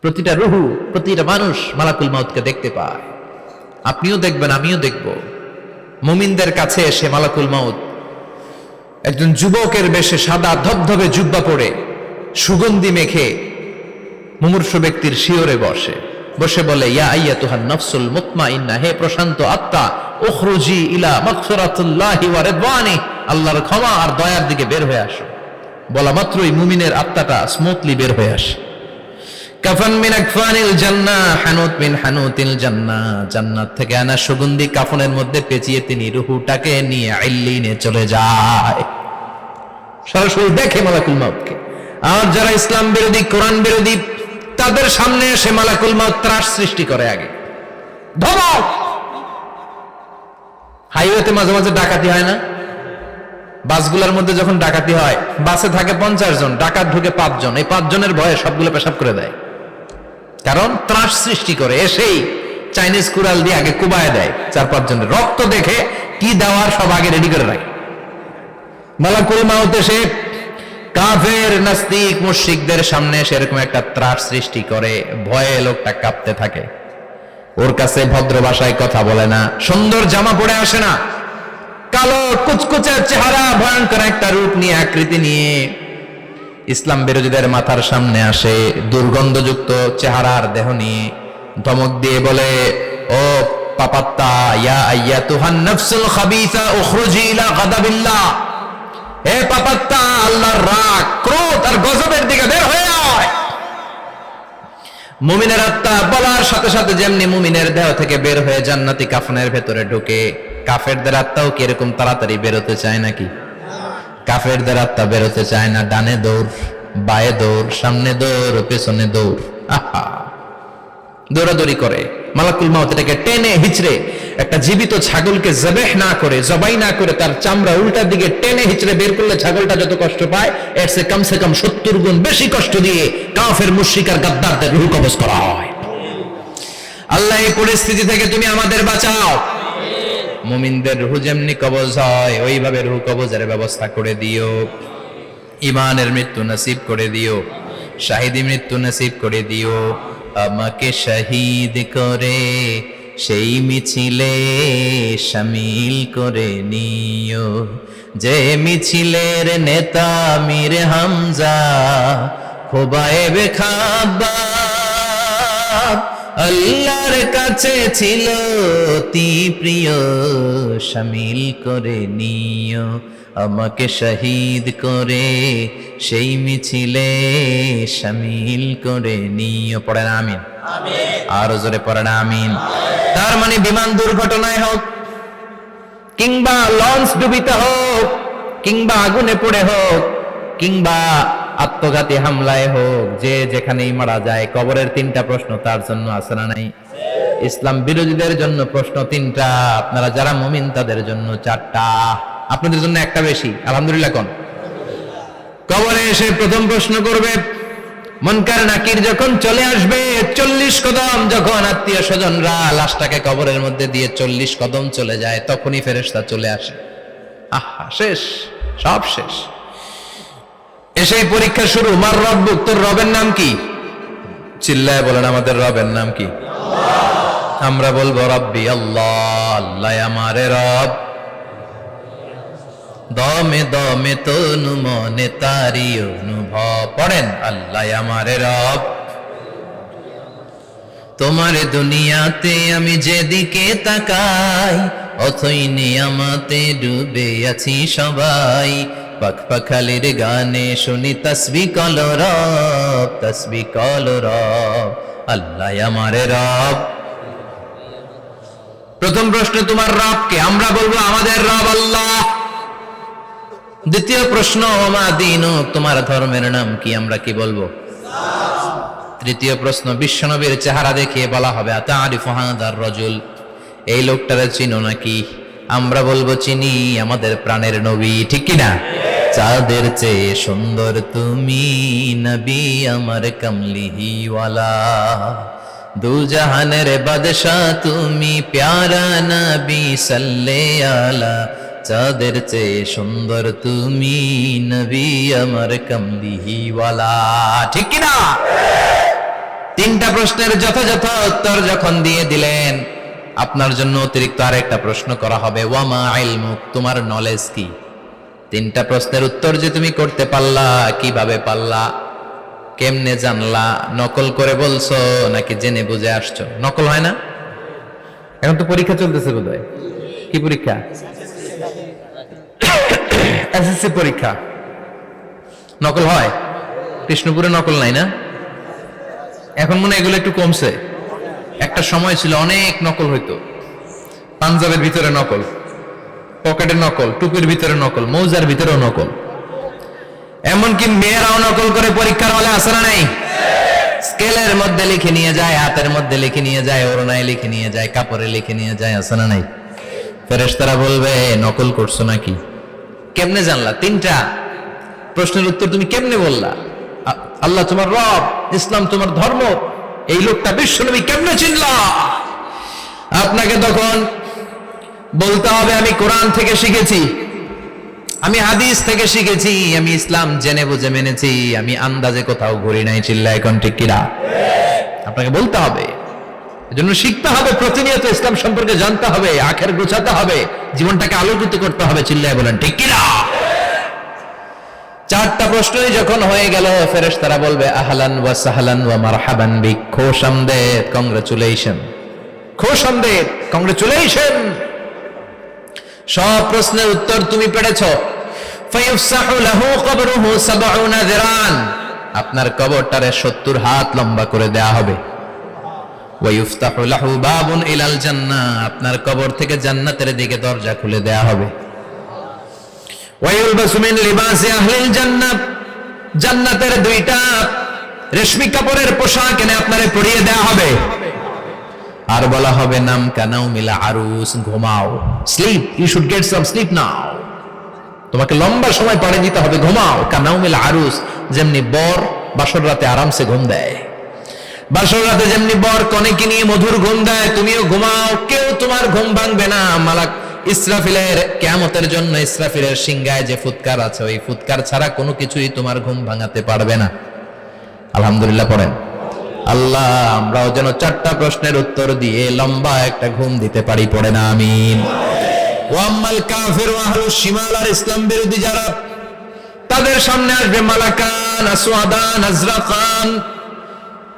প্রতিটা রুহু, প্রতিটা মানুষ মালাকুল মাউতকে দেখতে পায়। আপনিও দেখবেন, আমিও দেখব। মুমিনদের কাছে এসে মালাকুল মাউত একজন যুবকের বেশে সাদা ধবধবে জুব্বা পরে সুগন্ধি মেখে মুমূর্ষু ব্যক্তির শিয়রে বসে বলে, ইয়া আইয়াতুহান নাফসুল মুতমাইন্নাহ, হে প্রশান্ত আত্মা, উখরুজি ইলা মাগফিরাতুল্লাহি ওয়া রিদওয়ানি, আল্লাহর ক্ষমা আর দয়ার দিকে বের হয়ে আসো। বলা মাত্রই মুমিনের আত্মাটা স্মুথলি বের হয়ে আসে। কাফান মিন আকফানিল জান্নাহ, হানুত মিন হানুতিল জান্নাহ, জান্নাত থেকে আনা সুগন্ধি কাফনের মধ্যে পেঁচিয়ে তিনি রূহটাকে নিয়ে ইল্লিনে চলে যায়। সরাসরি দেখে মালাকুল মাউতকে। আর যারা ইসলাম বিরোধী, কোরআন বিরোধী, তাদের সামনে এসে মালাকুল মাউত ত্রাস সৃষ্টি করে। আগে ধমক। হাইওয়েতে মাঝে মাঝে ডাকাতি হয় না? বাসগুলোর মধ্যে যখন ডাকাতি হয়, বাসে থাকে 50 জন, ডাকাত ঢুকে 5 জন। এই 5 জনের ভয়ে সবগুলো পেশাব করে দেয়, কারণ ত্রাস সৃষ্টি করে। এসেই চাইনিজ কুড়াল দিয়ে আগে কুবায় দেয় 4-5 জনের। রক্ত দেখে কি দেওয়ার সব আগে রেডি করে রাখে। মালাকুল মাউত এসে কাফের, নাস্তিক, মুশরিকদের সামনে সেরকম একটা ত্রাস সৃষ্টি করে। ভয়ে লোকটা কাঁপতে থাকে। ওর কাছে ভদ্র ভাষায় কথা বলে না, সুন্দর জামা পরে আসে না, কালো কুচকুচে চেহারা, ভয়ঙ্কর একটা রূপ নিয়ে, আকৃতি নিয়ে ইসলাম বিরোধীদের মাথার সামনে আসে। দুর্গন্ধযুক্ত চেহারার দেহ নিয়ে ধমক দিয়ে বলে, ও পাপাত্তা, ইয়া আইয়াতুহান নাফসুল খাবিসা উখরুজি ইলা গাদাবিল্লাহ, হে পাপাত্তা, আল্লাহর রাগ, ক্রোধ আর গজবের দিকে বের হয়ে আয়। মুমিনের আত্মা বলার সাথে সাথে যেমনি মুমিনের দেহ থেকে বের হয়ে জান্নাতি কাফনের ভেতরে ঢুকে, কাফেরদের আত্মাও কি এরকম তাড়াতাড়ি বেরোতে চায় নাকি? কাফেরদের আত্মা বেরোতে চায় না। ডানে দৌড়, বায়ে দৌড়, সামনে দৌড়, পেছনে দৌড়, আহা, দৌড়াদৌড়ি করে। মালাকুল মাউত এটাকে টেনে হিচড়ে, একটা জীবিত ছাগলকে জবাই না করে তার চামড়া উল্টার দিকে টেনে হিচড়ে বের করলে ছাগলটা যত কষ্ট পায়, এর চেয়ে কমসে কম 70 গুণ বেশি কষ্ট দিয়ে কাফের, মুশরিক আর গাদ্দারদের রূহ কবজ করা হয়। আল্লাহ, এই পরিস্থিতি থেকে তুমি আমাদের বাঁচাও। মুমিনদের রূহ যেমনি কবজ হয়, ওইভাবে রূহ কবজের ব্যবস্থা করে দিও। ঈমানের মৃত্যু নসিব করে দিও, শাহিদি মৃত্যু নসিব করে দিও। আমাকে শহীদ করে সেই মিছিলে শামিল করে নিও, যে মিছিলের নেতা মীর হামজা, খোবায়েবে খাব্বাব, আল্লাহর কাছে ছিল অতি প্রিয়, শামিল করে নিও। আমাকে শহীদ করে সেই মিছিলে শামিল করে নিও। পড়েন আমিন। আর জোরে পড়েন আমিন। তার মানে বিমান দুর্ঘটনায় হোক, কিংবা লঞ্চ ডুবিতে হোক, কিংবা আগুনে পড়ে হোক, কিংবা আত্মঘাতী হামলায় হোক, যে যেখানেই মারা যায়, কবরের 3টা প্রশ্ন তার জন্য আছে না নাই? ইসলাম বিরোধীদের জন্য প্রশ্ন 3টা, আপনারা যারা মুমিন তাদের জন্য 4টা। আপনাদের জন্য একটা বেশি, আলহামদুলিল্লাহ। কোন কবরে এসে প্রথম প্রশ্ন করবে, মুনকার নাকির যখন চলে আসবে, 40 কদম যখন আত্মীয় স্বজনরা লাশটাকে কবরের মধ্যে দিয়ে 40 কদম চলে যায়, তখনই ফেরেশতা চলে আসে। আহা, শেষ, সব শেষ। এসেই পরীক্ষা শুরু। মার রব্বুক, তোর রবের নাম কি? চিল্লায় বলেন, আমাদের রবের নাম কি? আমরা বলবো রব্বি আল্লাহ, আল্লাহ আমারে রব। দমে দমে তনু মনে তারি অনুভব। পড়েন, আল্লাহ আমারে রব। তোমার দুনিয়াতে আমি যেদিকে তাকাই, অথই নিয়ামতে ডুবে আছি সবাই। পাখপাখালির গানে শুনি তসবিহ কলো রব, তসবিহ কলো রব, আল্লাহ আমারে রব। প্রথম প্রশ্ন, তোমার রব কে? আমরা বলবো আমাদের রব আল্লাহ। দ্বিতীয় প্রশ্ন, ওমা দীনুক, তোমার ধর্মের নাম কি? আমরা কি বলবো? তৃতীয় প্রশ্ন, বিশ্বনবীর চেহারা দেখিয়ে বলা হবে, আতারিফু হাদার রাজুল, এই লোকটারে চিনো নাকি? আমরা বলবো চিনি, আমাদের প্রাণের নবী, ঠিক কি না? চাঁদের চেয়ে সুন্দর তুমি নবী আমার কমলিহিওয়ালা, দু জাহানের বাদশা তুমি প্যারা নবী সাল্লে আলা, চাঁদের চেয়ে সুন্দর তুমি নবী আমার কমলিহিওয়ালা, ঠিক কি না? তিনটা প্রশ্নের যথাযথ উত্তর যখন দিয়ে দিলেন, আপনার জন্য অতিরিক্ত আরেকটা প্রশ্ন করা হবে, ওয়ামা ইলমুক, তোমার নলেজ কি? তিনটা প্রশ্নের উত্তর যে তুমি করতে পারলা, কিভাবে পারলা, কেমনে জানলা? নকল করে বলছো নাকি জেনে বুঝে আসছো? নকল হয় না? এখন তো পরীক্ষা চলতেছে বোধহয়। কি পরীক্ষা? এসএসসি পরীক্ষা। নকল হয়? কৃষ্ণপুরে নকল নাই না? এখন মনে হয় এগুলো একটু কমছে। একটা সময় ছিল অনেক নকল হইতো। পাঞ্জাবের ভিতরে নকল, পকেটের নকল, টুপির ভিতরে নকল, মৌজার ভিতরেও নকল, এমনকি মেয়েরাও নকল করে পরীক্ষার হলে আসে না নাই? স্কেলের মধ্যে লিখে নিয়ে যায়, হাতের মধ্যে লিখে নিয়ে যায়, ওড়নায় লিখে নিয়ে যায়, কাপড়ে লিখে নিয়ে যায়, আসে না নাই? ফেরেশতারা বলবে নকল করছো নাকি? কেমনে জানলা? তিনটা প্রশ্নের উত্তর তুমি কেমনে বললা? আল্লাহ তোমার রব, ইসলাম তোমার ধর্ম, এই লোকটা বিশ্বনবী, কেমনে চিনলা? আপনাকে তখন বলতে হবে আমি কোরআন থেকে শিখেছি, আমি হাদিস থেকে শিখেছি, আমি ইসলাম জেনে বুঝে মেনেছি, আমি আন্দাজে কোথাও ঘুরি নাই। চিল্লায় এখন ঠিক কিনা? আপনাকে বলতে হবে। এজন্য শিখতে হবে, প্রতিনিয়ত ইসলাম সম্পর্কে জানতে হবে, আখের গোছাতে হবে, জীবনটাকে আলোকিত করতে হবে। চিল্লায় বলেন ঠিক কিনা? চারটা প্রশ্নই যখন হয়ে গেল, ফেরেশতারা বলবে আহলান ওয়া সাহলান ওয়া মারহাবান বিক, খোশামদেদ, কংগ্রাচুলেশন, খোশামদেদ, কংগ্রাচুলেশন। সব প্রশ্নের উত্তর তুমি পেরেছো। ফায়ুফসাহু লাহু কবরুহু ৭০ যিরান, আপনার কবরটারে ৭০ হাত লম্বা করে দেয়া হবে। ওয়া ইফতাহু লাহু বাবুন ইলাল জান্নাহ, আপনার কবর থেকে জান্নাতের দিকে দরজা খুলে দেয়া হবে। ওয়া ইউলবাসু মিন লিবাসি আহলিল জান্নাহ, জান্নাতের দুইটা রেশমি কাপড়ের পোশাক এনে আপনারে পরিয়ে দেয়া হবে। আর বলা হবে নাম কানাও মিলা আরুস, ঘুমাও, sleep, you should get some sleep now, তোমাকে লম্বা সময় পাড়ে দিতে হবে, ঘুমাও। কানাও মিলা আরুস, যেমনি বর বাসর রাতে আরামসে ঘুম দেয়, বাসর রাতে যেমনি বর কনেকে নিয়ে মধুর ঘুম দেয়, তুমিও ঘুমাও, কেউ তোমার ঘুম ভাঙবে না। মালাক ইসরাফিলের, কিয়ামতের জন্য ইসরাফিলের সিংহায় যে ফুৎকার আছে, ওই ফুৎকার ছাড়া কোনো কিছুই তোমার ঘুম ভাঙাতে পারবে না। আলহামদুলিল্লাহ পড়েন। আল্লাহ আমরাও যেন চারটা প্রশ্নের উত্তর দিয়ে লম্বা একটা ঘুম দিতে পারি, পড়ে না আমিন। ওয়াম্মাল কাফির ওয়া আহলুশ শিমাল, আর ইসলাম বিরোধী যারা, তাদের সামনে আসবে মালাকান আসওয়াদান আজরাকান,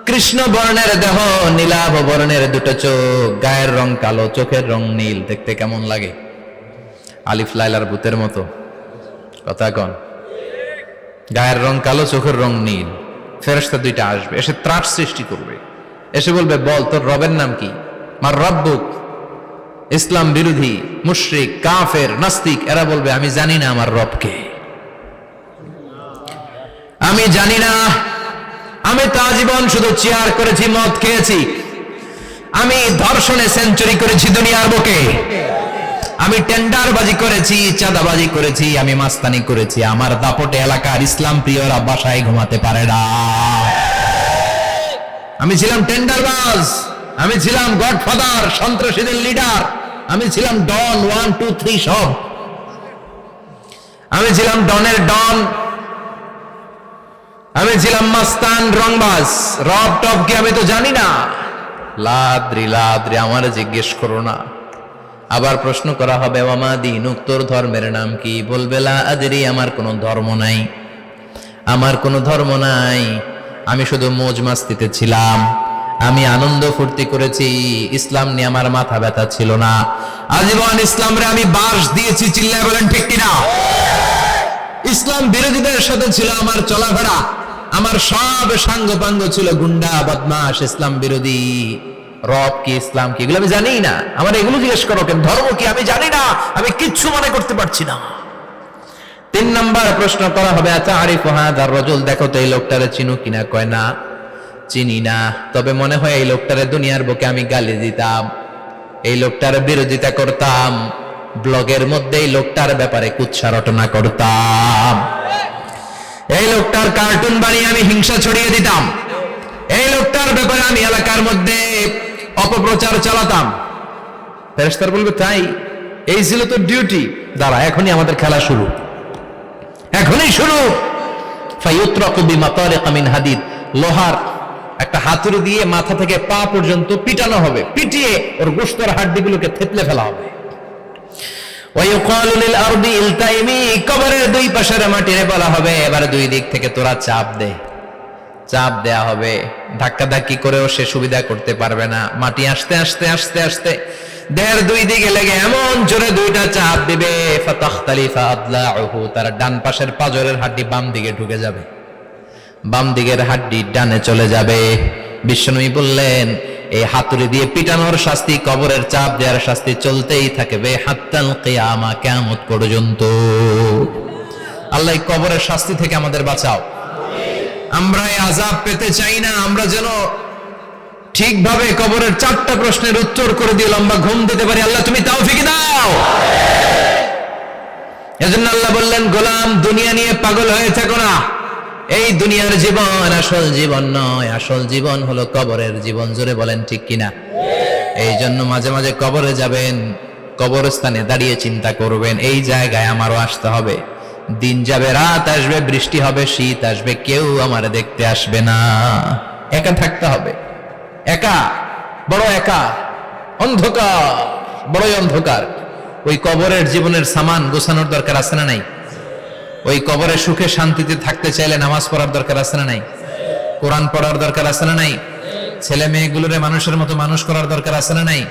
কৃষ্ণ বর্ণের দেহ, নীলাভ বর্ণের দুটো চোখ, গায়ের রং কালো, চোখের রং নীল। দেখতে কেমন লাগে? আলিফ লাইলার ভূতের মতো। কথা কন। গায়ের রং কালো, চোখের রং নীল। ফেরেশতা দুইটা আসবে, এসে ত্রাস সৃষ্টি করবে, এসে বলবে বল তোর রবের নাম কি? মার রব্বুক। ইসলাম বিরোধী মুশরিক, কাফের, নাস্তিক এরা বলবে আমি জানি না আমার রবকে, আমি জানি না, আমি তো আজীবন শুধু চেয়ার করেছি, মদ খেয়েছি, আমি ধর্ষণে সেঞ্চুরি করেছি দুনিয়ার বুকে, আমি টেন্ডারবাজি করেছি, চাঁদাবাজি করেছি, আমি মাস্তানি করেছি, আমার দাপটে এলাকার ইসলাম প্রিয়রা বাসায় ঘুমাতে পারে না। আমি ছিলাম টেন্ডারবাজ, আমি ছিলাম গডফাদার, সন্ত্রাসীদের লিডার, আমি ছিলাম ডন 1 2 3 সব, আমি ছিলাম ডনের ডন, আমি ছিলাম মাস্তান, রংবাজ। রব টব কি আমি তো জানি না। লাদ্রি লাদ্রি, আমার জিজ্ঞেস করো না। আবার প্রশ্ন করা হবে ওয়ামা দীনুক, তোর ধর্মের নাম কি? বলবে লা আদরি, আমার কোনো ধর্ম নাই, আমার কোনো ধর্ম নাই, আমি শুধু মৌজ মাস্তিতে ছিলাম, আমি আনন্দ ফুর্তি করেছি, ইসলাম নিয়ে আমার মাথা ব্যথা ছিল না, আজীবন ইসলামরে আমি বাস দিয়েছি। চিল্লায় বলেন ঠিক কিনা? ইসলাম বিরোধীদের সাথে ছিল আমার চলাফেরা, আমার সব সাঙ্গপাঙ্গ ছিল গুন্ডা বদমাশ, ইসলাম বিরোধী। রব কি, ইসলাম কি, এগুলো আমি জানি না। আমার এগুলো জিজ্ঞেস করো কেন? ধর্ম কি আমি জানি না, আমি কিচ্ছু মনে করতে পারছি না। 3 নাম্বার প্রশ্ন করা হবে আতারিফু হাযার রাজুল, দেখো তো এই লোকটারে চিনো কিনা? কয় না, চিনি না, তবে মনে হয় এই লোকটারে দুনিয়ার বুকে আমি গালি দিতাম, এই লোকটার বিরোধিতা করতাম, ব্লগের মধ্যে এই লোকটার ব্যাপারে কুৎসা রটনা করতাম, এই লোকটার কার্টুন বানিয়ে আমি হিংসা ছড়িয়ে দিতাম, এই লোকটার ব্যাপারে আমি এলাকার মধ্যে অপপ্রচার চালাতাম। ফেরেশতারা বলবে তাই, এই ছিল তোর ডিউটি, দাঁড়া এখনই আমাদের খেলা শুরু, এখনই শুরু। ফায়ুতরাকু বিমাতারিক মিন হাদিদ, লোহার একটা হাতুড়ি দিয়ে মাথা থেকে পা পর্যন্ত পিটানো হবে, পিটিয়ে ওর গোশতের হাড্ডিগুলোকে থেতলে ফেলা হবে। ওয়ায়ুকালু লিল আরদি ইলতাইমি, কবরের দুই পাশের মাটিরে বলা হবে এবার দুই দিক থেকে তোরা চাপ দে। চাপ দেয়া হবে, ধাক্কা ধাক্কি করেও সে সুবিধা করতে পারবে না। মাটি আস্তে আস্তে আস্তে আস্তে দেহের দুই দিকে লেগে এমন জোরে দুইটা চাপ দিবে, ফাতাখতালিফা আদলাউহু, তার ডান পাশের পাজরের হাড্ডি বাম দিকে ঢুকে যাবে, বাম দিকের হাড্ডি ডানে চলে যাবে। বিশ্বনবী বললেন এই হাতুড়ি দিয়ে পিটানোর শাস্তি, কবরের চাপ দেওয়ার শাস্তি চলতেই থাকবে হাত্তাল কিয়ামা, কিয়ামত পর্যন্ত। আল্লাহ এই কবরের শাস্তি থেকে আমাদের বাঁচাও। আমরা এই আযাব পেতে চাই না, আমরা যেন ঠিকভাবে কবরের 4টা প্রশ্নের উত্তর করে দিয়ে লম্বা ঘুম দিতে পারি। আল্লাহ তুমি তৌফিক দাও। এজন্য আল্লাহ বললেন গোলাম দুনিয়া নিয়ে পাগল হয়ে থেকো না, এই দুনিয়ার জীবন আসল জীবন নয়, আসল জীবন হলো কবরের জীবন। জোরে বলেন ঠিক কিনা? এই জন্য মাঝে মাঝে কবরে যাবেন, কবরস্থানে দাঁড়িয়ে চিন্তা করবেন এই জায়গায় আমারও আসতে হবে। দিন যাবে, রাত আসবে, বৃষ্টি হবে, শীত আসবে, কেউ আমার দেখতে আসবে না, একা থাকতে হবে। একা, বড় একা, অন্ধকার, বড়ই অন্ধকার। ওই কবরের জীবনের সামান গোছানোর দরকার আছে না নাই? ওই কবরে সুখে শান্তিতে থাকতে চাইলে নামাজ পড়ার দরকার আছে না নাই? কোরআন পড়ার দরকার আছে না নাই? ছেলে মেয়েগুলোরে মানুষের মতো মানুষ করার দরকার আছে না নাই?